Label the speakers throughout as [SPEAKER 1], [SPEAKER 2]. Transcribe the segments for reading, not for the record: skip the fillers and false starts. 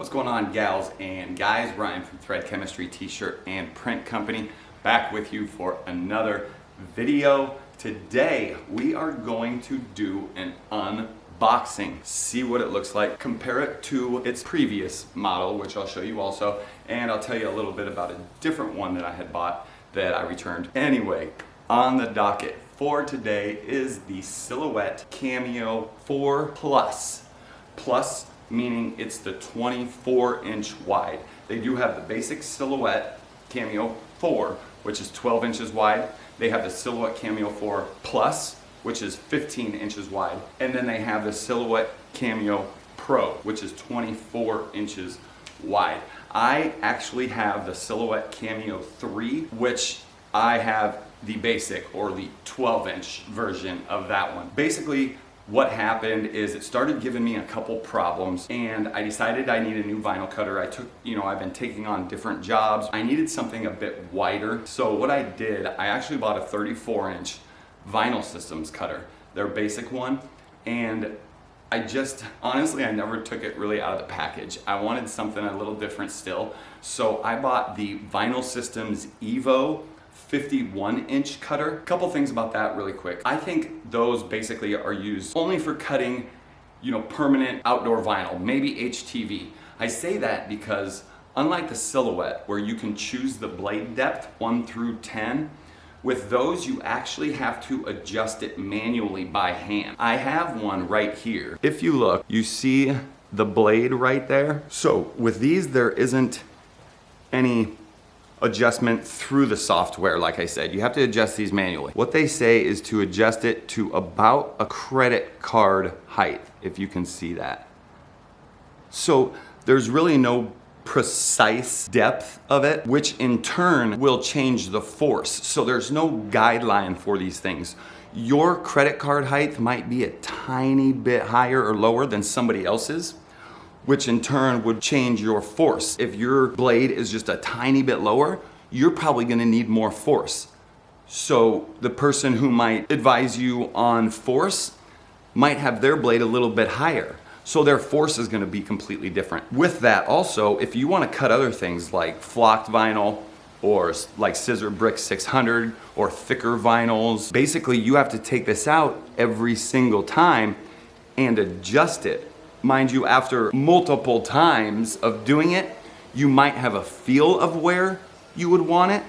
[SPEAKER 1] What's going on, gals and guys? Ryan from Thread Chemistry T-shirt and Print Company, back with you for another video. Today we are going to do an unboxing, see what it looks like, compare it to its previous model, which I'll show you also, and I'll tell you a little bit about a different one that I had bought that I returned. Anyway, on the docket for today is the Silhouette Cameo 4 Plus. Plus meaning it's the 24-inch wide. They do have the basic Silhouette Cameo 4, which is 12 inches wide. They have the Silhouette Cameo 4 Plus, which is 15 inches wide. And then they have the Silhouette Cameo Pro, which is 24 inches wide. I actually have the Silhouette Cameo 3, which I have the basic or the 12-inch version of that one. Basically, what happened is it started giving me a couple problems and I decided I need a new vinyl cutter. I've been taking on different jobs. I needed something a bit wider. So what I did, I actually bought a 34-inch Vinyl Systems cutter, their basic one. And honestly, I never took it really out of the package. I wanted something a little different still. So I bought the Vinyl Systems Evo 51-inch cutter. A couple things about that really quick. I think those basically are used only for cutting, permanent outdoor vinyl, maybe HTV. I say that because unlike the Silhouette, where you can choose the blade depth 1 through 10, with those you actually have to adjust it manually by hand. I have one right here. If you look, you see the blade right there. So with these, there isn't any adjustment through the software. Like I said, you have to adjust these manually. What they say is to adjust it to about a credit card height, if you can see that. So there's really no precise depth of it, which in turn will change the force. So there's no guideline for these things. Your credit card height might be a tiny bit higher or lower than somebody else's, which in turn would change your force. If your blade is just a tiny bit lower, you're probably gonna need more force. So the person who might advise you on force might have their blade a little bit higher. So their force is gonna be completely different. With that also, if you wanna cut other things like flocked vinyl or like Scissor Brick 600 or thicker vinyls, basically you have to take this out every single time and adjust it. Mind you, after multiple times of doing it, you might have a feel of where you would want it,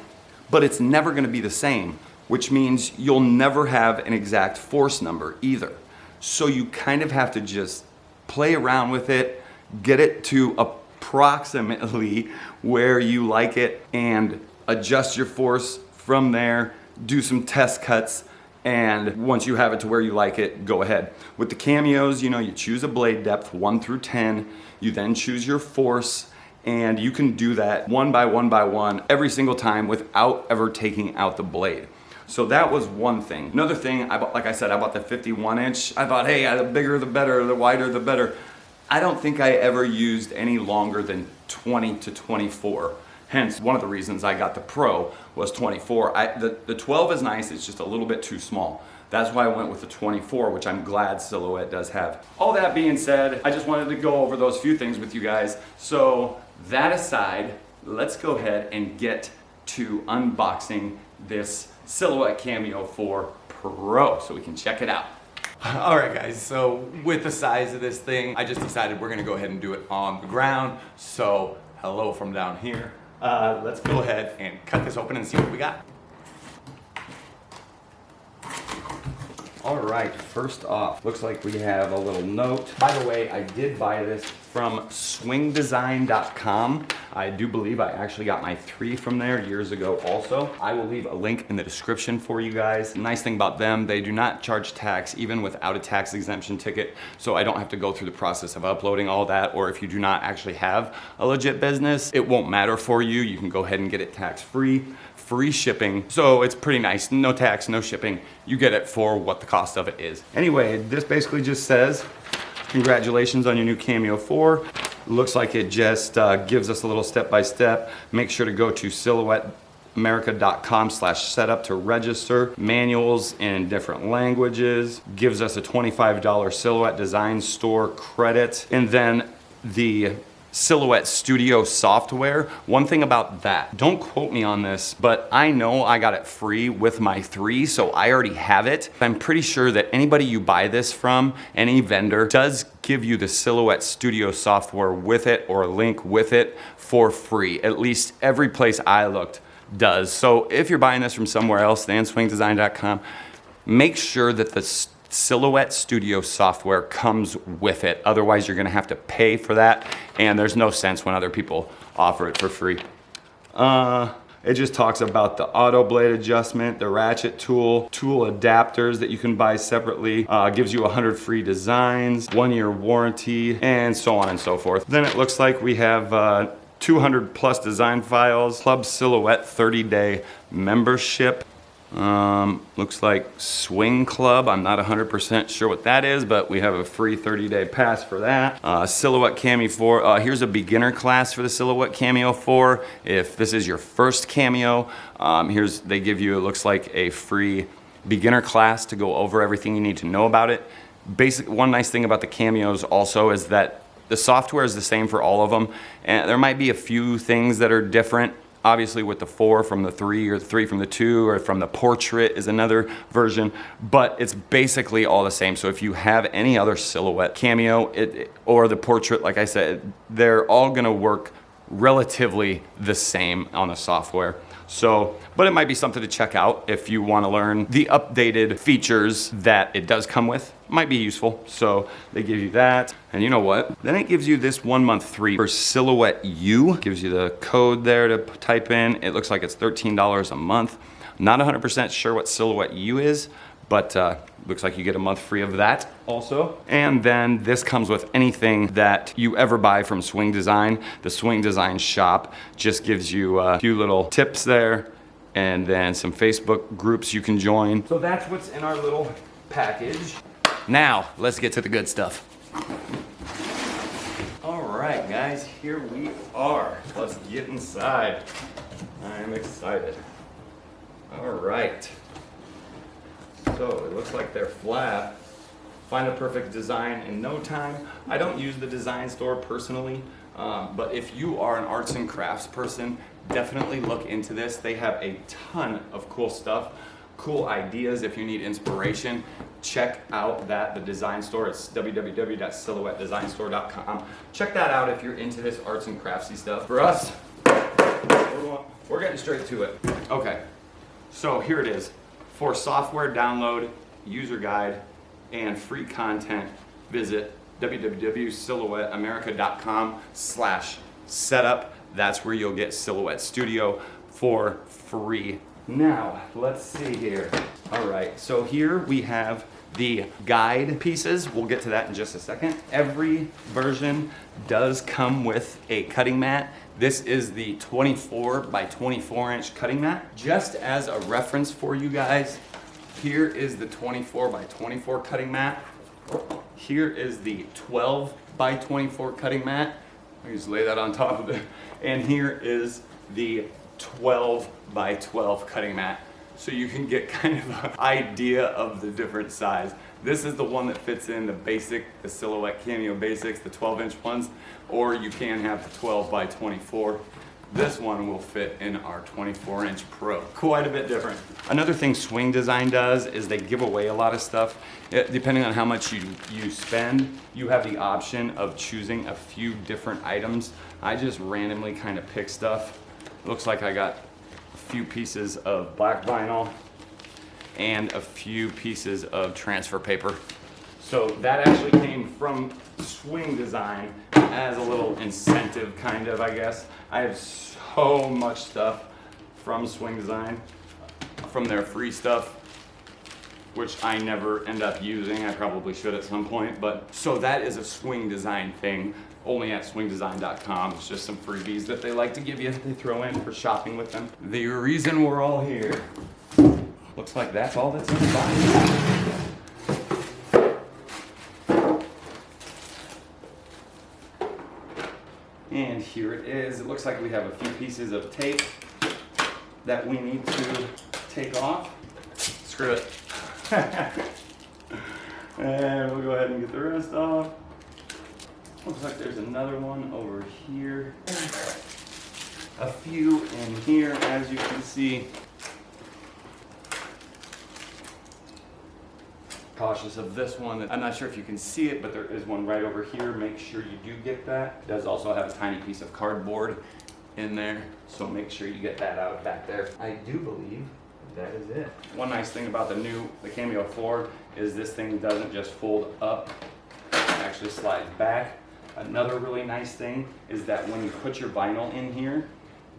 [SPEAKER 1] but it's never gonna be the same, which means you'll never have an exact force number either. So you kind of have to just play around with it, get it to approximately where you like it, and adjust your force from there, do some test cuts, and once you have it to where you like it, go ahead. With the Cameos, you choose a blade depth 1 through 10, you then choose your force, and you can do that one by one every single time without ever taking out the blade. So that was one thing. Another thing, like I said, I bought the 51-inch. I thought, hey, the bigger the better, the wider the better. I don't think I ever used any longer than 20 to 24. Hence, one of the reasons I got the Pro was 24. The 12 is nice, it's just a little bit too small. That's why I went with the 24, which I'm glad Silhouette does have. All that being said, I just wanted to go over those few things with you guys. So that aside, let's go ahead and get to unboxing this Silhouette Cameo 4 Pro so we can check it out.
[SPEAKER 2] All right, guys, so with the size of this thing, I just decided we're gonna go ahead and do it on the ground. So hello from down here. Let's go ahead and cut this open and see what we got.
[SPEAKER 1] All right, first off, looks like we have a little note. By the way, I did buy this from swingdesign.com. I do believe I actually got my 3 from there years ago also. I will leave a link in the description for you guys. The nice thing about them, they do not charge tax even without a tax exemption ticket, so I don't have to go through the process of uploading all that, or if you do not actually have a legit business, it won't matter for you. You can go ahead and get it tax-free. Free shipping, so it's pretty nice. No tax, no shipping. You get it for what the cost of it is. Anyway, this basically just says, congratulations on your new Cameo 4. Looks like it just gives us a little step-by-step. Make sure to go to silhouetteamerica.com/setup to register. Manuals in different languages. Gives us a $25 Silhouette Design Store credit. And then the Silhouette Studio software. One thing about that, don't quote me on this, but I know I got it free with my 3, so I already have it. I'm pretty sure that anybody you buy this from, any vendor, does give you the Silhouette Studio software with it or a link with it for free. At least every place I looked does. So if you're buying this from somewhere else than swingdesign.com, make sure that the Silhouette Studio software comes with it. Otherwise, you're gonna have to pay for that, and there's no sense when other people offer it for free. It just talks about the auto blade adjustment, the ratchet tool adapters that you can buy separately, gives you 100 free designs, 1-year warranty, and so on and so forth. Then it looks like we have 200 plus design files, Club Silhouette 30-day membership. Looks like Swing Club. I'm not 100% sure what that is, but we have a free 30-day pass for that. Silhouette Cameo 4. Here's a beginner class for the Silhouette Cameo 4. If this is your first Cameo, they give you, it looks like, a free beginner class to go over everything you need to know about it. One nice thing about the Cameos also is that the software is the same for all of them, and there might be a few things that are different. Obviously with the 4 from the 3, or the 3 from the 2, or from the Portrait is another version, but it's basically all the same. So if you have any other Silhouette Cameo or the Portrait, like I said, they're all gonna work relatively the same on the software. So, but it might be something to check out if you want to learn the updated features that it does come with. Might be useful. So they give you that. And you know what? Then it gives you this 1 month free for Silhouette U. Gives you the code there to type in. It looks like it's $13 a month. Not 100% sure what Silhouette U is, but looks like you get a month free of that also. And then this comes with anything that you ever buy from Swing Design. The Swing Design shop just gives you a few little tips there, and then some Facebook groups you can join. So that's what's in our little package. Now, let's get to the good stuff. All right, guys, here we are. Let's get inside. I am excited. All right. So it looks like they're flat. Find a perfect design in no time. I don't use the design store personally, but if you are an arts and crafts person, definitely look into this. They have a ton of cool stuff, cool ideas. If you need inspiration, check out the design store. It's www.silhouettedesignstore.com. Check that out if you're into this arts and craftsy stuff. For us, we're getting straight to it. Okay, so here it is. For software download, user guide, and free content, visit www.silhouetteamerica.com/setup. That's where you'll get Silhouette Studio for free. Now, let's see here. All right, so here we have the guide pieces. We'll get to that in just a second. Every version does come with a cutting mat. This is the 24 by 24 inch cutting mat. Just as a reference for you guys, here is the 24 by 24 cutting mat. Here is the 12 by 24 cutting mat. I just lay that on top of it. And here is the 12 by 12 cutting mat. So you can get kind of an idea of the different size. This is the one that fits in the Silhouette Cameo Basics, the 12-inch ones, or you can have the 12 by 24. This one will fit in our 24-inch Pro. Quite a bit different. Another thing Swing Design does is they give away a lot of stuff. Depending on how much you spend, you have the option of choosing a few different items. I just randomly kind of pick stuff. Looks like I got a few pieces of black vinyl and a few pieces of transfer paper. So that actually came from Swing Design as a little incentive, kind of, I guess. I have so much stuff from Swing Design, from their free stuff, which I never end up using. I probably should at some point, but so that is a Swing Design thing, only at swingdesign.com. It's just some freebies that they like to give you, they throw in for shopping with them. The reason we're all here. Looks like that's all that's in the box. And here it is. It looks like we have a few pieces of tape that we need to take off. Screw it. And we'll go ahead and get the rest off. Looks like there's another one over here. A few in here, as you can see. Cautious of this one. I'm not sure if you can see it, but there is one right over here. Make sure you do get that. It does also have a tiny piece of cardboard in there, so make sure you get that out back there. I do believe that is it. One nice thing about the Cameo 4 is this thing doesn't just fold up, it actually slides back. Another really nice thing is that when you put your vinyl in here,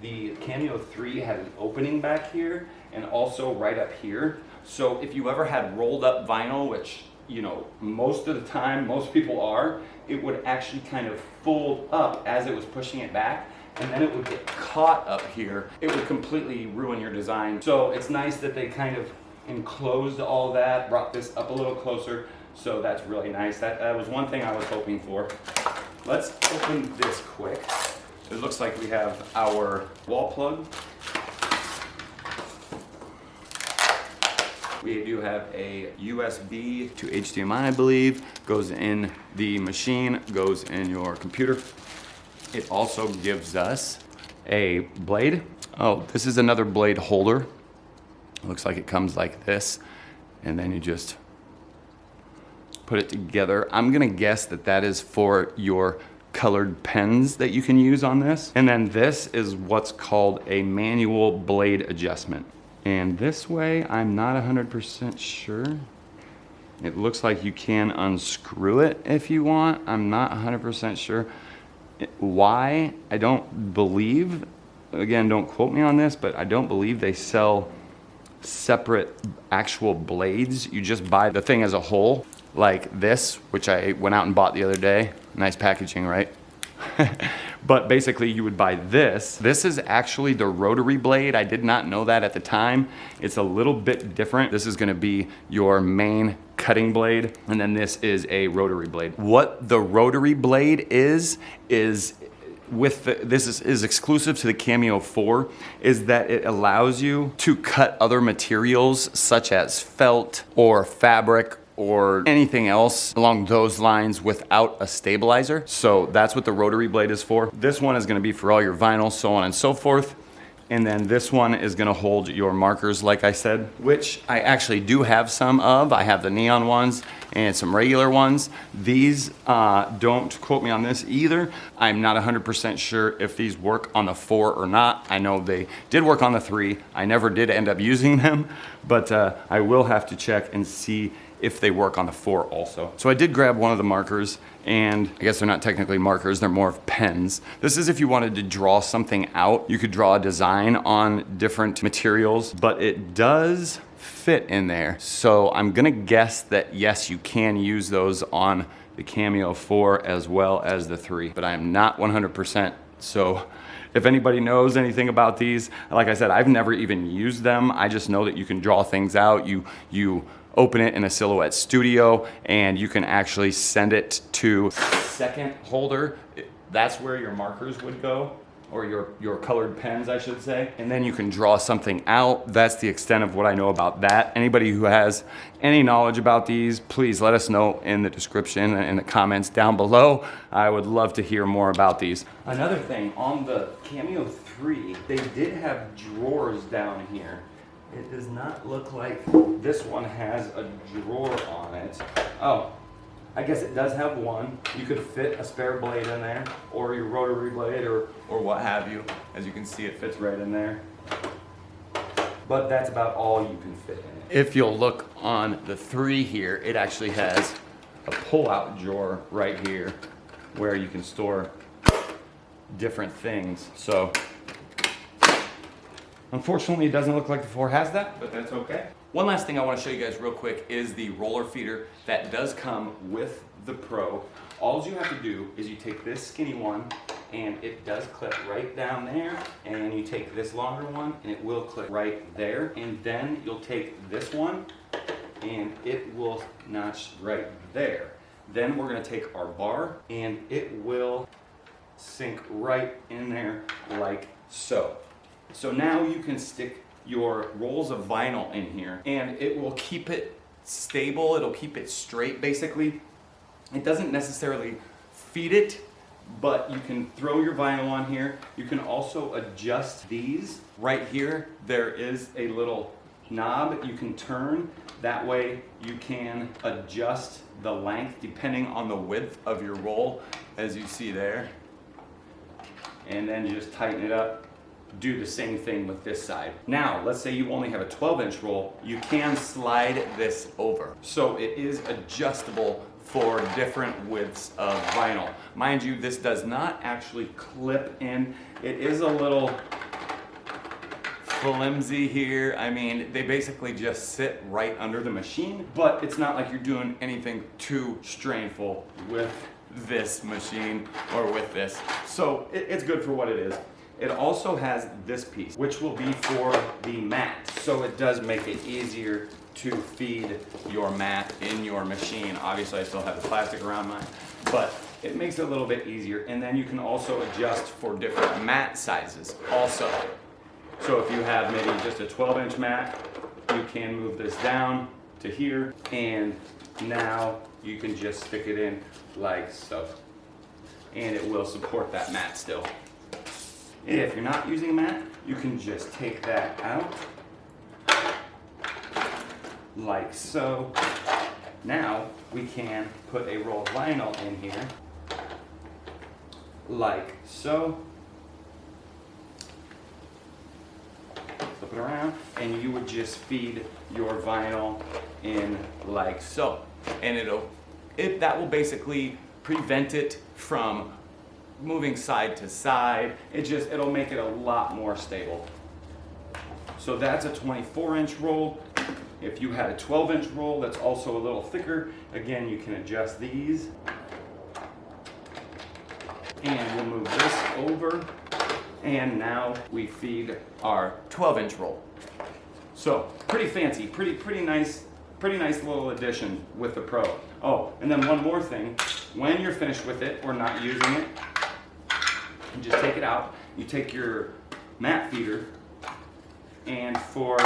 [SPEAKER 1] the Cameo 3 had an opening back here and also right up here. So if you ever had rolled up vinyl, which, you know, most of the time, most people are, it would actually kind of fold up as it was pushing it back, and then it would get caught up here. It would completely ruin your design. So it's nice that they kind of enclosed all that, brought this up a little closer. So that's really nice. That was one thing I was hoping for. Let's open this quick. It looks like we have our wall plug. We do have a USB to HDMI, I believe. Goes in the machine, goes in your computer. It also gives us a blade. Oh, this is another blade holder. Looks like it comes like this, and then you just put it together. I'm gonna guess that that is for your colored pens that you can use on this. And then this is what's called a manual blade adjustment. And this way, I'm not 100% sure. It looks like you can unscrew it if you want. I'm not 100% sure. Why? I don't believe, again, don't quote me on this, but I don't believe they sell separate actual blades. You just buy the thing as a whole, like this, which I went out and bought the other day. Nice packaging, right? But basically you would buy this. This is actually the rotary blade. I did not know that at the time. It's a little bit different. This is gonna be your main cutting blade, and then this is a rotary blade. What the rotary blade is with this is exclusive to the Cameo 4, is that it allows you to cut other materials such as felt or fabric or anything else along those lines without a stabilizer. So that's what the rotary blade is for. This one is gonna be for all your vinyl, so on and so forth. And then this one is gonna hold your markers, like I said, which I actually do have some of. I have the neon ones and some regular ones. These, don't quote me on this either. I'm not 100% sure if these work on the 4 or not. I know they did work on the 3. I never did end up using them, but I will have to check and see if they work on the 4 also. So I did grab one of the markers, and I guess they're not technically markers, they're more of pens. This is if you wanted to draw something out. You could draw a design on different materials, but it does fit in there. So I'm gonna guess that yes, you can use those on the Cameo 4 as well as the 3, but I am not 100%. So if anybody knows anything about these, like I said, I've never even used them. I just know that you can draw things out. You open it in a Silhouette Studio, and you can actually send it to second holder. That's where your markers would go, or your colored pens, I should say. And then you can draw something out. That's the extent of what I know about that. Anybody who has any knowledge about these, please let us know in the description and in the comments down below. I would love to hear more about these. Another thing, on the Cameo 3, they did have drawers down here. It does not look like this one has a drawer on it. Oh, I guess it does have one. You could fit a spare blade in there, or your rotary blade, or what have you. As you can see, it fits right in there. But that's about all you can fit in it. If you'll look on the 3 here, it actually has a pull-out drawer right here where you can store different things. So unfortunately, it doesn't look like the 4 has that, but that's okay. One last thing I want to show you guys real quick is the roller feeder that does come with the Pro. All you have to do is you take this skinny one, and it does clip right down there, and you take this longer one, and it will clip right there, and then you'll take this one, and it will notch right there. Then we're going to take our bar, and it will sink right in there like so. So now you can stick your rolls of vinyl in here, and it will keep it stable, it'll keep it straight basically. It doesn't necessarily feed it, but you can throw your vinyl on here. You can also adjust these. Right here, there is a little knob you can turn. That way you can adjust the length depending on the width of your roll, as you see there. And then just tighten it up. Do the same thing with this side. Now, let's say you only have a 12-inch roll, you can slide this over. So it is adjustable for different widths of vinyl. Mind you, this does not actually clip in. It is a little flimsy here. I mean, they basically just sit right under the machine, but it's not like you're doing anything too strainful with this machine or with this. So it's good for what it is. It also has this piece, which will be for the mat. So it does make it easier to feed your mat in your machine. Obviously, I still have the plastic around mine, but it makes it a little bit easier. And then you can also adjust for different mat sizes also. So if you have maybe just a 12-inch mat, you can move this down to here, and now you can just stick it in like so. And it will support that mat still. If you're not using a mat, you can just take that out like so. Now we can put a roll of vinyl in here like so. Flip it around, and you would just feed your vinyl in like so. And that will basically prevent it from moving side to side. It'll make it a lot more stable. So that's a 24-inch roll. If you had a 12-inch roll that's also a little thicker, again, you can adjust these. And we'll move this over. And now we feed our 12-inch roll. So pretty fancy, pretty nice little addition with the Pro. Oh, and then one more thing. When you're finished with it or not using it, you just take it out. You take your mat feeder, and for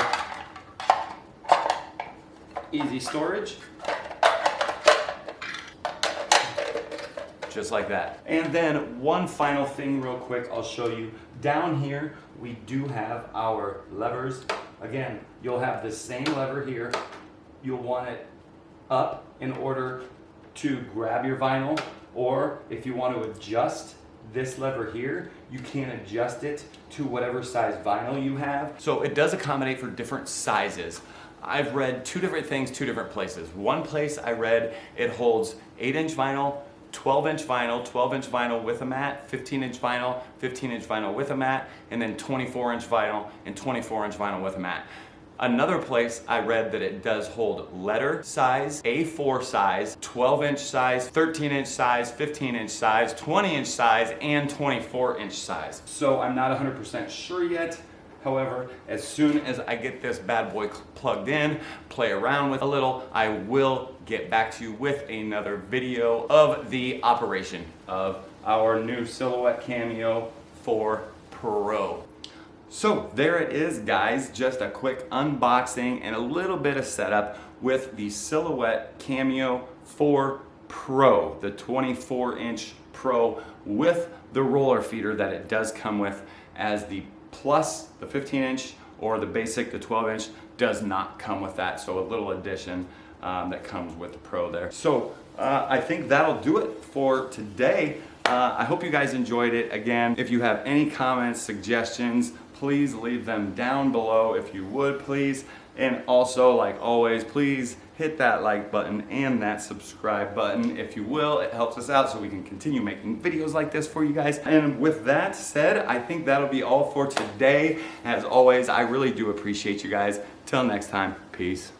[SPEAKER 1] easy storage, just like that. And then one final thing real quick I'll show you. Down here we do have our levers. Again, you'll have the same lever here. You'll want it up in order to grab your vinyl, or if you want to adjust this lever here, you can adjust it to whatever size vinyl you have. So it does accommodate for different sizes. I've read two different things, two different places. One place I read it holds 8-inch vinyl, 12-inch vinyl, 12-inch vinyl with a mat, 15-inch vinyl, 15-inch vinyl with a mat, and then 24-inch vinyl and 24-inch vinyl with a mat. Another place I read that it does hold letter size, A4 size, 12-inch size, 13-inch size, 15-inch size, 20-inch size, and 24-inch size. So I'm not 100% sure yet. However, as soon as I get this bad boy plugged in, play around with a little, I will get back to you with another video of the operation of our new Silhouette Cameo 4 Pro. So there it is, guys, just a quick unboxing and a little bit of setup with the Silhouette Cameo 4 Pro, the 24-inch Pro with the roller feeder that it does come with, as the Plus, the 15-inch, or the basic, the 12-inch, does not come with that. So a little addition that comes with the Pro there. So I think that'll do it for today. I hope you guys enjoyed it. Again, if you have any comments, suggestions, please leave them down below if you would, please. And also, like always, please hit that like button and that subscribe button if you will. It helps us out so we can continue making videos like this for you guys. And with that said, I think that'll be all for today. As always, I really do appreciate you guys. Till next time, peace.